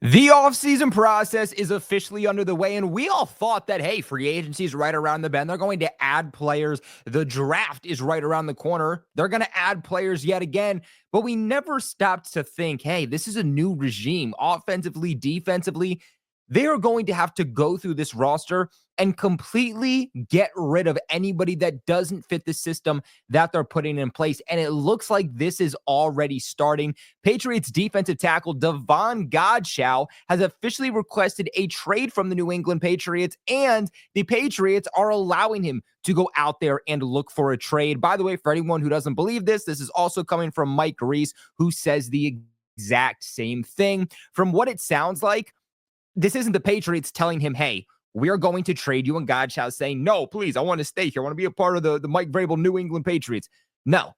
The offseason process is officially under the way, and we all thought that, hey, free agency is right around the bend. They're going to add players. The draft is right around the corner. They're going to add players yet again. But we never stopped to think, hey, this is a new regime, offensively, defensively. They are going to have to go through this roster and completely get rid of anybody that doesn't fit the system that they're putting in place. And it looks like this is already starting. Patriots defensive tackle Davon Godchaux has officially requested a trade from the New England Patriots, and the Patriots are allowing him to go out there and look for a trade. By the way, for anyone who doesn't believe this is also coming from Mike Reese, who says the exact same thing. From what it sounds like, this isn't the Patriots telling him, hey, we're going to trade you, and Godchaux saying, no, please, I want to stay here. I want to be a part of the Mike Vrabel New England Patriots. No,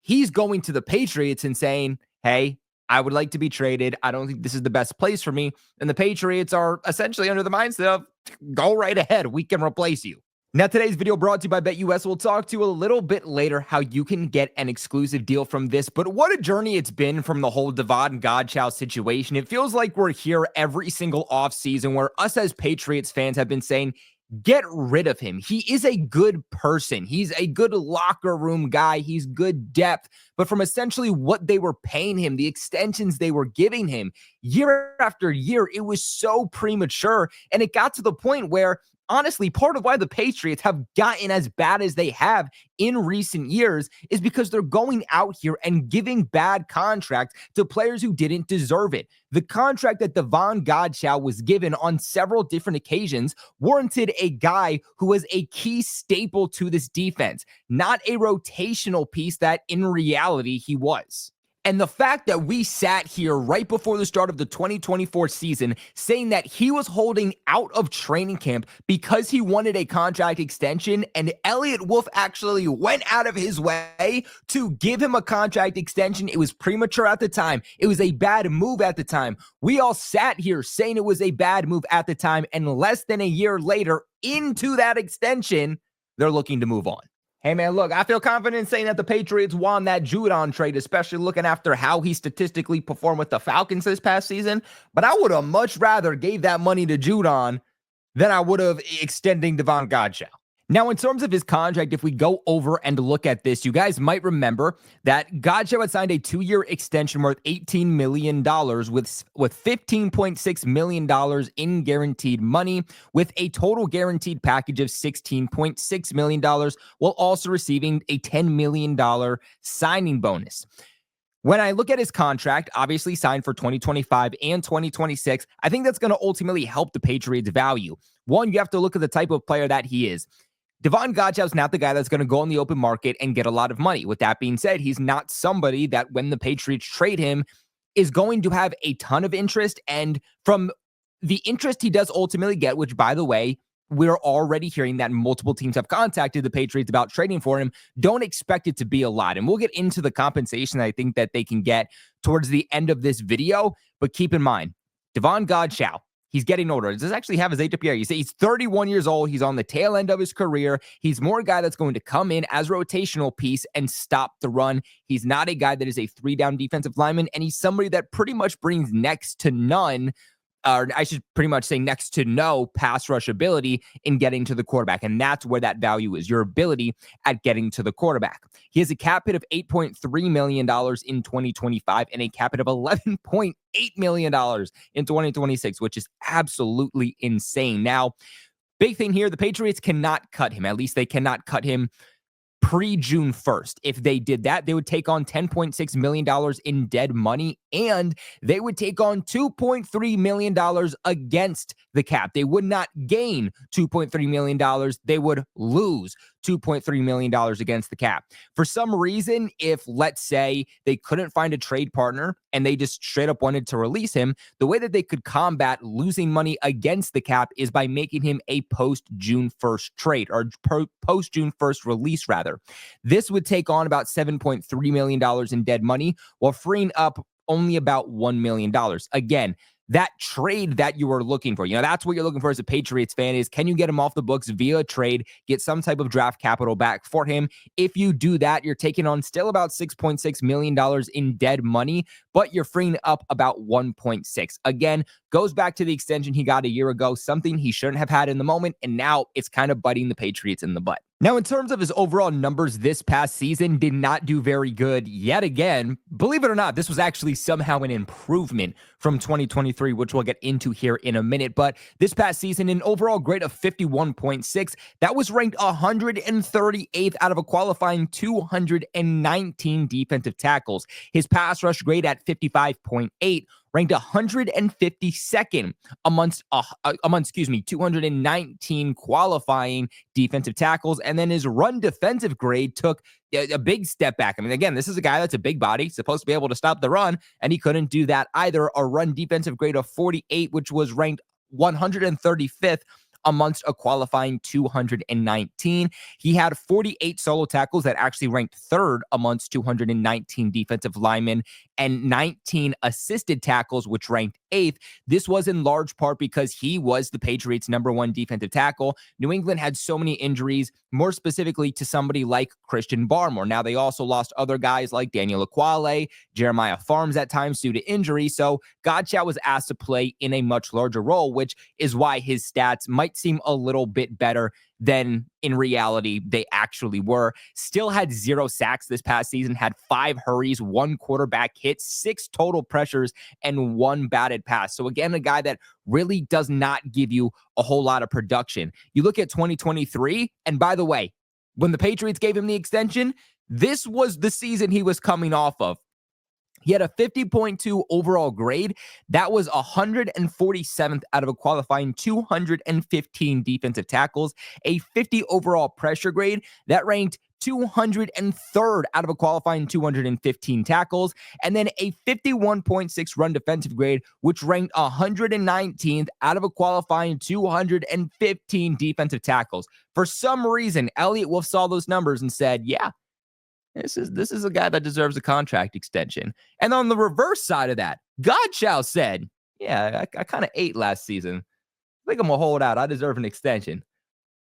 he's going to the Patriots and saying, hey, I would like to be traded. I don't think this is the best place for me. And the Patriots are essentially under the mindset of, go right ahead. We can replace you. Now, today's video brought to you by BetUS. We'll talk to you a little bit later how you can get an exclusive deal from this. But what a journey it's been from the whole Davon Godchaux situation. It feels like we're here every single offseason where us as Patriots fans have been saying, get rid of him. He is a good person. He's a good locker room guy. He's good depth. But from essentially what they were paying him, the extensions they were giving him year after year, it was so premature. And it got to the point where, honestly, part of why the Patriots have gotten as bad as they have in recent years is because they're going out here and giving bad contracts to players who didn't deserve it. The contract that Davon Godchaux was given on several different occasions warranted a guy who was a key staple to this defense, not a rotational piece that in reality he was. And the fact that we sat here right before the start of the 2024 season saying that he was holding out of training camp because he wanted a contract extension, and Elliott Wolf actually went out of his way to give him a contract extension. It was premature at the time. It was a bad move at the time. We all sat here saying it was a bad move at the time, and less than a year later into that extension, they're looking to move on. Hey, man, look, I feel confident saying that the Patriots won that Judon trade, especially looking after how he statistically performed with the Falcons this past season. But I would have much rather gave that money to Judon than I would have extending Davon Godchaux. Now, in terms of his contract, if we go over and look at this, you guys might remember that Godchaux had signed a 2-year extension worth $18 million with $15.6 million in guaranteed money, with a total guaranteed package of $16.6 million, while also receiving a $10 million signing bonus. When I look at his contract, obviously signed for 2025 and 2026, I think that's going to ultimately help the Patriots' value. One, you have to look at the type of player that he is. Davon Godchaux is not the guy that's going to go on the open market and get a lot of money. With that being said, he's not somebody that when the Patriots trade him is going to have a ton of interest. And from the interest he does ultimately get, which, by the way, we're already hearing that multiple teams have contacted the Patriots about trading for him, don't expect it to be a lot. And we'll get into the compensation I think that they can get towards the end of this video. But keep in mind, Davon Godchaux, he's getting older. Does this actually have his age up here? You say he's 31 years old. He's on the tail end of his career. He's more a guy that's going to come in as a rotational piece and stop the run. He's not a guy that is a 3-down defensive lineman, and he's somebody that pretty much brings next to none, or I should pretty much say next to no pass rush ability in getting to the quarterback. And that's where that value is, your ability at getting to the quarterback. He has a cap hit of $8.3 million in 2025 and a cap hit of $11.8 million in 2026, which is absolutely insane. Now, big thing here, the Patriots cannot cut him. At least they cannot cut him pre-June 1st. If they did that, they would take on $10.6 million in dead money, and they would take on $2.3 million against the cap. They would not gain $2.3 million. They would lose $2.3 million against the cap. For some reason, if, let's say, they couldn't find a trade partner and they just straight up wanted to release him, the way that they could combat losing money against the cap is by making him a post-June 1st trade, or post-June 1st release, rather. This would take on about $7.3 million in dead money while freeing up only about $1 million. Again, that trade that you were looking for. That's what you're looking for as a Patriots fan is, can you get him off the books via a trade, get some type of draft capital back for him? If you do that, you're taking on still about $6.6 million in dead money, but you're freeing up about 1.6. Again, goes back to the extension he got a year ago, something he shouldn't have had in the moment, and now it's kind of biting the Patriots in the butt. Now, in terms of his overall numbers this past season, did not do very good yet again. Believe it or not, this was actually somehow an improvement from 2023, which we'll get into here in a minute. But this past season, an overall grade of 51.6, that was ranked 138th out of a qualifying 219 defensive tackles. His pass rush grade at 55.8, ranked 152nd amongst 219 qualifying defensive tackles. And then his run defensive grade took a big step back. I mean, again, this is a guy that's a big body, supposed to be able to stop the run, and he couldn't do that either. A run defensive grade of 48, which was ranked 135th amongst a qualifying 219. He had 48 solo tackles that actually ranked third amongst 219 defensive linemen, and 19 assisted tackles, which ranked eighth. This was in large part because he was the Patriots' #1 defensive tackle. New England had so many injuries, more specifically to somebody like Christian Barmore. Now, they also lost other guys like Daniel Aquale, Jeremiah Farms at times due to injury, so Godchaux was asked to play in a much larger role, which is why his stats might seem a little bit better than in reality they actually were. Still had 0 sacks this past season, had 5 hurries, 1 quarterback hit, 6 total pressures, and 1 batted pass. So again, a guy that really does not give you a whole lot of production. You look at 2023, and by the way, when the Patriots gave him the extension, this was the season he was coming off of. He had a 50.2 overall grade. That was 147th out of a qualifying 215 defensive tackles. A 50 overall pressure grade that ranked 203rd out of a qualifying 215 tackles. And then a 51.6 run defensive grade, which ranked 119th out of a qualifying 215 defensive tackles. For some reason, Elliott Wolf saw those numbers and said, yeah, this is a guy that deserves a contract extension. And on the reverse side of that, Godchaux said, yeah, I kind of ate last season. I think I'm going to hold out. I deserve an extension.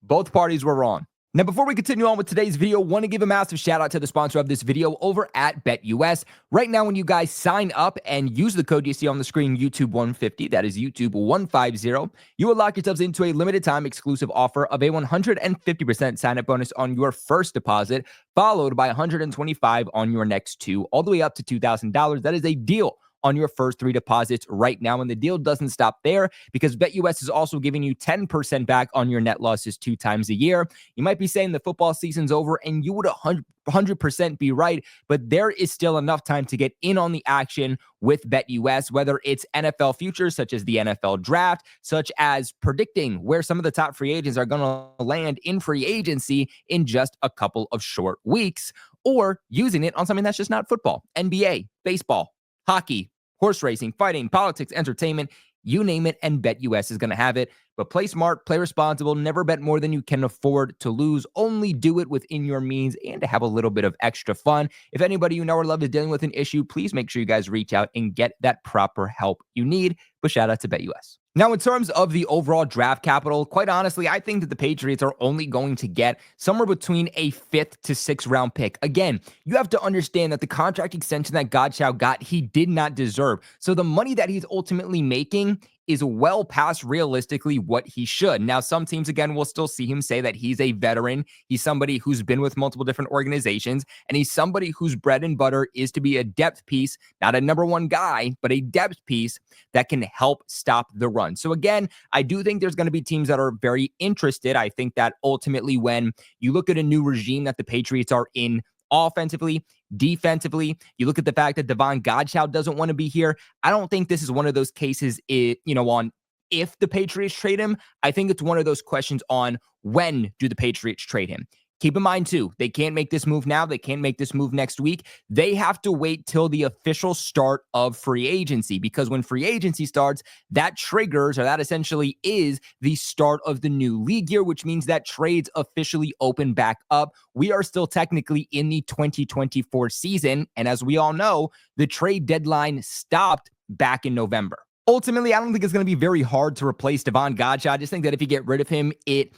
Both parties were wrong. Now, before we continue on with today's video, I want to give a massive shout out to the sponsor of this video over at BetUS. Right now, when you guys sign up and use the code you see on the screen, YouTube150, that is YouTube150, you will lock yourselves into a limited time exclusive offer of a 150% sign up bonus on your first deposit, followed by 125 on your next 2, all the way up to $2,000. That is a deal on your first 3 deposits right now. And the deal doesn't stop there, because BetUS is also giving you 10% back on your net losses 2 times a year. You might be saying the football season's over, and you would 100% be right, but there is still enough time to get in on the action with BetUS, whether it's NFL futures, such as the NFL draft, such as predicting where some of the top free agents are going to land in free agency in just a couple of short weeks, or using it on something that's just not football, NBA, baseball, hockey, horse racing, fighting, politics, entertainment, you name it, and BetUS is going to have it. But play smart, play responsible, never bet more than you can afford to lose. Only do it within your means and to have a little bit of extra fun. If anybody you know or love is dealing with an issue, please make sure you guys reach out and get that proper help you need. But shout out to BetUS. Now, in terms of the overall draft capital, quite honestly, I think that the Patriots are only going to get somewhere between a 5th to 6th round pick. Again, you have to understand that the contract extension that Godchaux got, he did not deserve. So the money that he's ultimately making is well past realistically what he should. Now, some teams, again, will still see him say that he's a veteran. He's somebody who's been with multiple different organizations, and he's somebody whose bread and butter is to be a depth piece, not a #1 guy, but a depth piece that can help stop the run. So again, I do think there's going to be teams that are very interested. I think that ultimately when you look at a new regime that the Patriots are in, offensively, defensively, you look at the fact that Davon Godchaux doesn't want to be here. I don't think this is one of those cases, on if the Patriots trade him. I think it's one of those questions on when do the Patriots trade him. Keep in mind, too, they can't make this move now. They can't make this move next week. They have to wait till the official start of free agency, because when free agency starts, that triggers, or that essentially is the start of the new league year, which means that trades officially open back up. We are still technically in the 2024 season. And as we all know, the trade deadline stopped back in November. Ultimately, I don't think it's going to be very hard to replace Davon Godchaux. I just think that if you get rid of him, it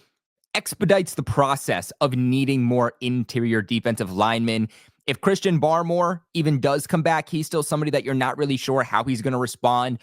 expedites the process of needing more interior defensive linemen. If Christian Barmore even does come back, he's still somebody that you're not really sure how he's going to respond.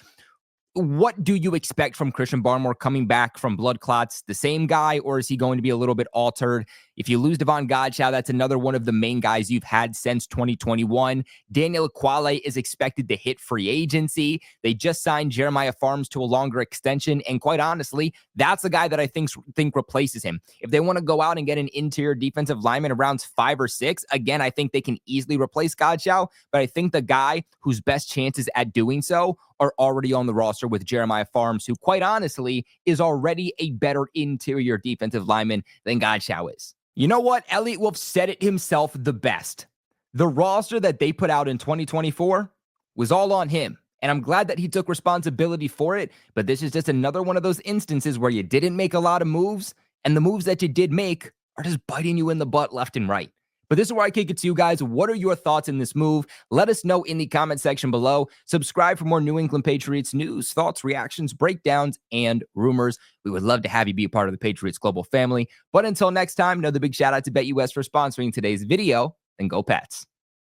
What do you expect from Christian Barmore coming back from blood clots? The same guy, or is he going to be a little bit altered? If you lose Davon Godchaux, that's another one of the main guys you've had since 2021. Daniel Aquale is expected to hit free agency. They just signed Jeremiah Farms to a longer extension, and quite honestly, that's the guy that I think replaces him. If they want to go out and get an interior defensive lineman around 5 or 6, again, I think they can easily replace Godchaux, but I think the guy whose best chances at doing so are already on the roster with Jeremiah Farms, who quite honestly is already a better interior defensive lineman than Godchaux is. You know what? Elliot Wolf said it himself the best. The roster that they put out in 2024 was all on him. And I'm glad that he took responsibility for it. But this is just another one of those instances where you didn't make a lot of moves, and the moves that you did make are just biting you in the butt left and right. But this is where I kick it to you guys. What are your thoughts in this move? Let us know in the comment section below. Subscribe for more New England Patriots news, thoughts, reactions, breakdowns, and rumors. We would love to have you be a part of the Patriots Global family. But until next time, another big shout out to BetUS for sponsoring today's video, and go Pats.